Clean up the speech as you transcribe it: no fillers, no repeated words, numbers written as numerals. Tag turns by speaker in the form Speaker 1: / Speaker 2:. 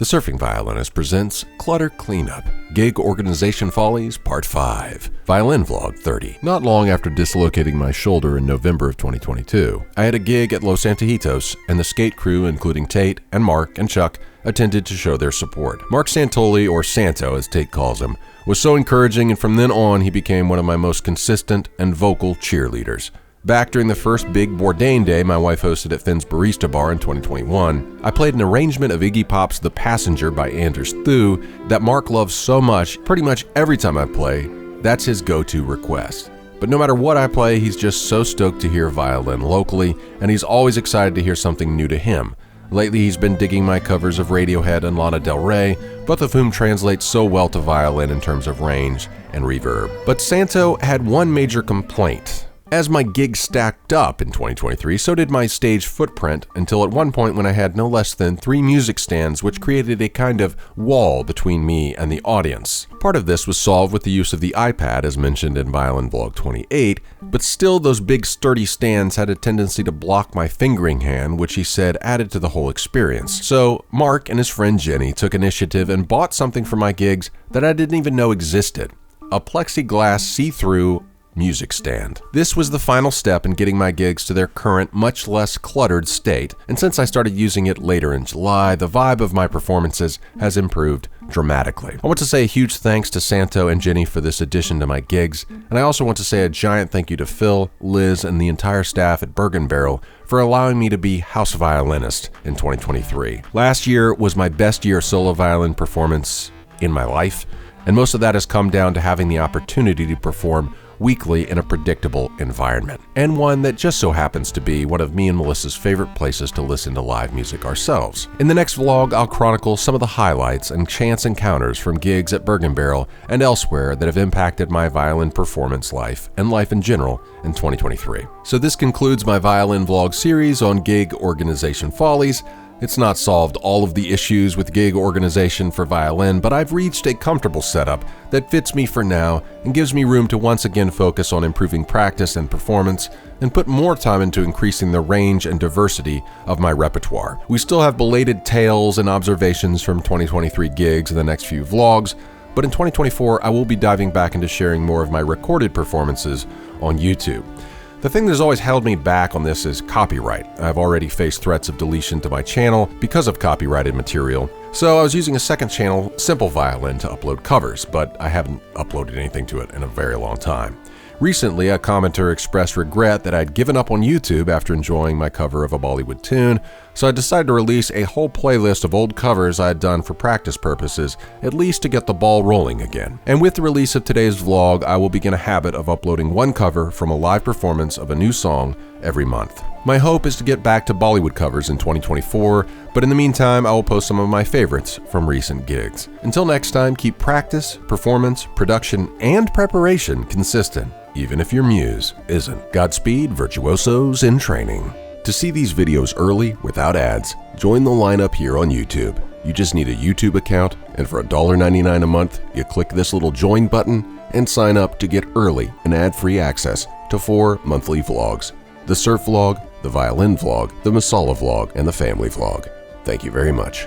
Speaker 1: The Surfing Violinist presents Clutter Cleanup, Gig Organization Follies, Part 5, Violin Vlog 30. Not long after dislocating my shoulder in November of 2022, I had a gig at Los Antojitos, and the skate crew, including Tate and Mark and Chuck, attended to show their support. Mark Santoli, or Santo as Tate calls him, was so encouraging, and from then on he became one of my most consistent and vocal cheerleaders. Back during the first big Bourdain Day my wife hosted at Finn's Barista Bar in 2021, I played an arrangement of Iggy Pop's The Passenger by Anders Thu that Mark loves so much. Pretty much every time I play, that's his go-to request. But no matter what I play, he's just so stoked to hear violin locally, and he's always excited to hear something new to him. Lately, he's been digging my covers of Radiohead and Lana Del Rey, both of whom translate so well to violin in terms of range and reverb. But Santo had one major complaint. As my gigs stacked up in 2023, so did my stage footprint, until at one point when I had no less than 3 music stands, which created a kind of wall between me and the audience. Part of this was solved with the use of the iPad, as mentioned in Violin Vlog 28, but still those big sturdy stands had a tendency to block my fingering hand, which he said added to the whole experience. So Mark and his friend Jenny took initiative and bought something for my gigs that I didn't even know existed: a plexiglass see-through music stand. This was the final step in getting my gigs to their current, much less cluttered state, and since I started using it later in July, the vibe of my performances has improved dramatically. I want to say a huge thanks to Santo and Jenny for this addition to my gigs, and I also want to say a giant thank you to Phil, Liz, and the entire staff at Bergen Barrel for allowing me to be house violinist in 2023. Last year was my best year solo violin performance in my life, and most of that has come down to having the opportunity to perform weekly in a predictable environment, and one that just so happens to be one of me and Melissa's favorite places to listen to live music ourselves. In the next vlog, I'll chronicle some of the highlights and chance encounters from gigs at Bergen Barrel and elsewhere that have impacted my violin performance life and life in general in 2023. So this concludes my violin vlog series on gig organization follies. It's not solved all of the issues with gig organization for violin, but I've reached a comfortable setup that fits me for now and gives me room to once again focus on improving practice and performance and put more time into increasing the range and diversity of my repertoire. We still have belated tales and observations from 2023 gigs in the next few vlogs, but in 2024 I will be diving back into sharing more of my recorded performances on YouTube. The thing that's always held me back on this is copyright. I've already faced threats of deletion to my channel because of copyrighted material, so I was using a second channel, Simple Violin, to upload covers, but I haven't uploaded anything to it in a very long time. Recently, a commenter expressed regret that I'd given up on YouTube after enjoying my cover of a Bollywood tune, so I decided to release a whole playlist of old covers I had done for practice purposes, at least to get the ball rolling again. And with the release of today's vlog, I will begin a habit of uploading one cover from a live performance of a new song every month. My hope is to get back to Bollywood covers in 2024, but in the meantime, I will post some of my favorites from recent gigs. Until next time, keep practice, performance, production, and preparation consistent, even if your muse isn't. Godspeed, virtuosos in training. To see these videos early, without ads, join the lineup here on YouTube. You just need a YouTube account, and for $1.99 a month, you click this little join button and sign up to get early and ad-free access to 4 monthly vlogs: the Surf Vlog, the Violin Vlog, the Masala Vlog, and the Family Vlog. Thank you very much.